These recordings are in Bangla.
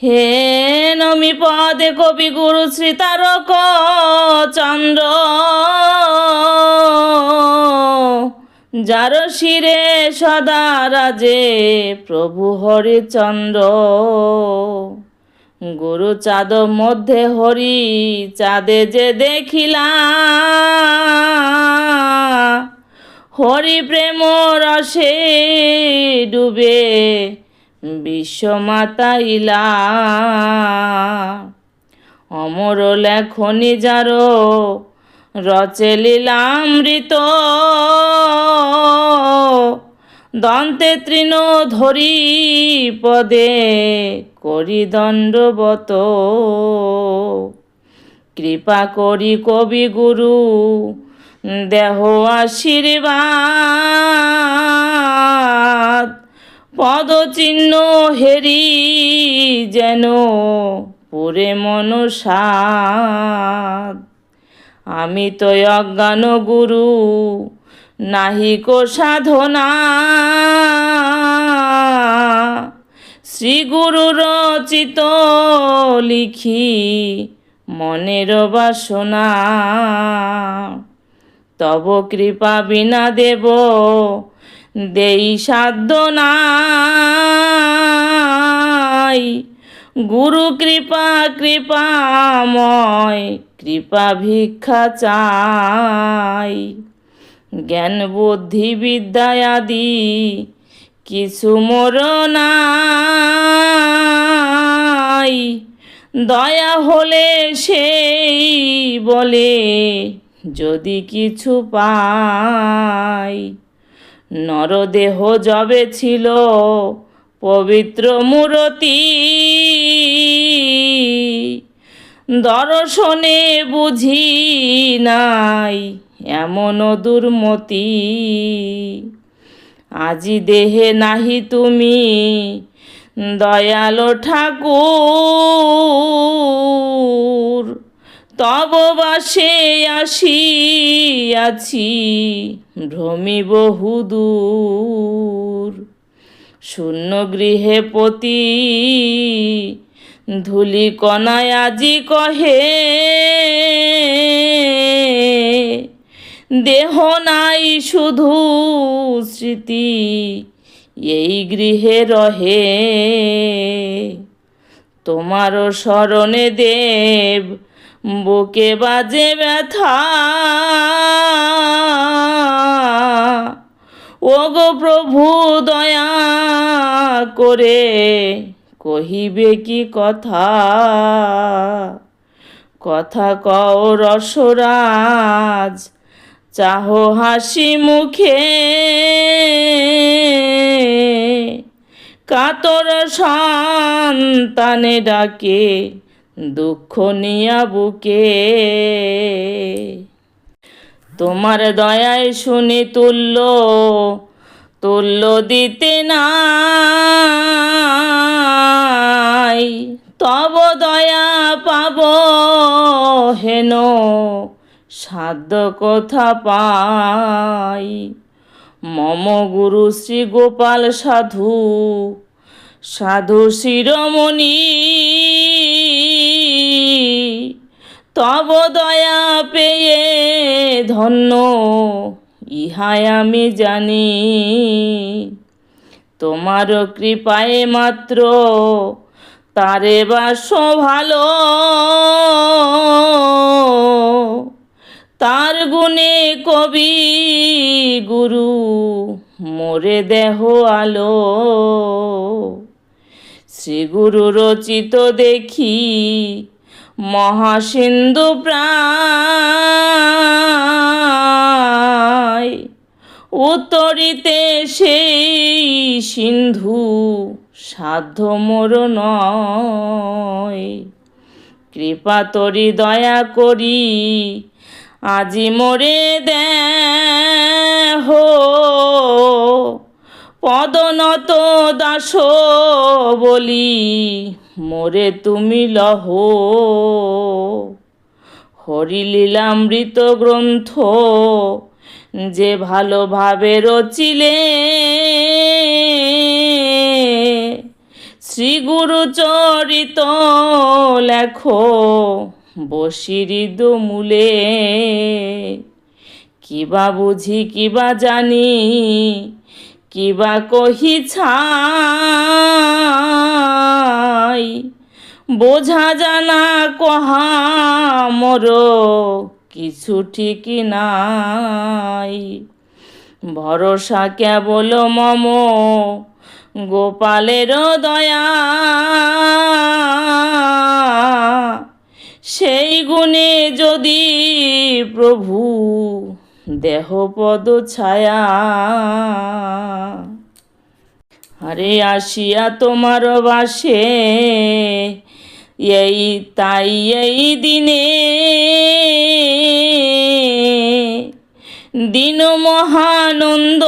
হে নমি পদে কবি গুরু শ্রী তারক চন্দ্র, যার শিরে সদা রাজে প্রভু হরিচন্দ্র। গুরু চাঁদ মধ্যে হরি চাঁদে যে দেখিলা, হরি প্রেম রসে ডুবে বিশ্বমাতা ইলা। অমর লেখনি যার রচে লীলামৃত, দন্তে তৃণ ধরি পদে করি দণ্ডবত। কৃপা করি কবি গুরু দেহ আশীর্বাদ, পদচিহ্ন হেরি যেন পুরে মনসাদ। আমি তো অজ্ঞান গুরু নাহিক সাধনা, শ্রী গুরু রচিত লিখি মনের বাসনা। তব কৃপা বিনা দেব দেই সাধ্য নাই, গুরু কৃপা কৃপাময় কৃপা ভিক্ষা চাই। জ্ঞান বুদ্ধি বিদ্যা আদি কিছু মোর নাই, দয়া হলে সেই বলে যদি কিছু পাই। নরদেহ যবে ছিল পবিত্র মূরতি, দর্শনে বুঝি নাই এমন দুর্মতি। আজি দেহে নাহি তুমি দয়ালো ঠাকুর, তব বাসে আসিয়াছি ভ্রমি বহুদূর। শূন্য গৃহে পতি ধূলি কণায় আজি কহে, দেহ নাই শুধু স্মৃতি এই গৃহে রহে। তোমার স্মরণে দেব বুকে বাজে ব্যথা, ওগো প্রভু দয়া করে কহিবে কি কথা। কথা কও রসরাজ চাহো হাসি মুখে, কাতর সন্তানে ডাকে দুঃখ নিয়া বুকে। তোমার দয়ায় শুনি তুল্য তুল্য দিতে নাই, তব দয়া পাব হেন সাধ্য কথা পাই। মম গুরু শ্রী গোপাল সাধু সাধু শিরোমণি, তব দয়া পেয়ে ধন্য ইহাই আমি জানি। তোমার কৃপায় মাত্র তারে বাস ভালো, তার গুণে কবি গুরু মোরে দেহ আলো। শ্রী গুরু রচিত দেখি মহাসিন্ধু প্রায়, উত্তরিতে সেই সিন্ধু সাধ্য মোর নয়। কৃপা তরি দয়া করি আজি মোরে দেহ, পদনত দাস বলি মোরে তুমি লহ। হরিলীলামৃত গ্রন্থ যে ভালোভাবে রচিলে, শ্রী গুরু চরিত লেখো বসির দমূলে। কিবা বুঝি কিবা জানি কিবা কহি ছাই, বোঝা জানা কহা মোর কিছু ঠিক নাই। ভরসা কেবল মম গোপালের দয়া, সেই গুণে যদি প্রভু দেহ পদ ছায়া। আরে আসিয়া তোমার বাসে এই তাই এই দিনে, দিন মহানন্দ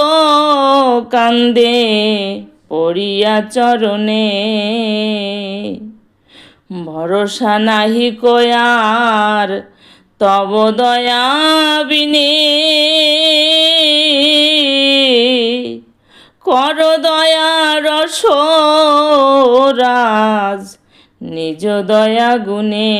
কান্দে পড়িয়া চরণে। ভরসা নাহি কয়ার তব দয়া বিনে, কর দয়া রসরাজ নিজ দয়া গুণে।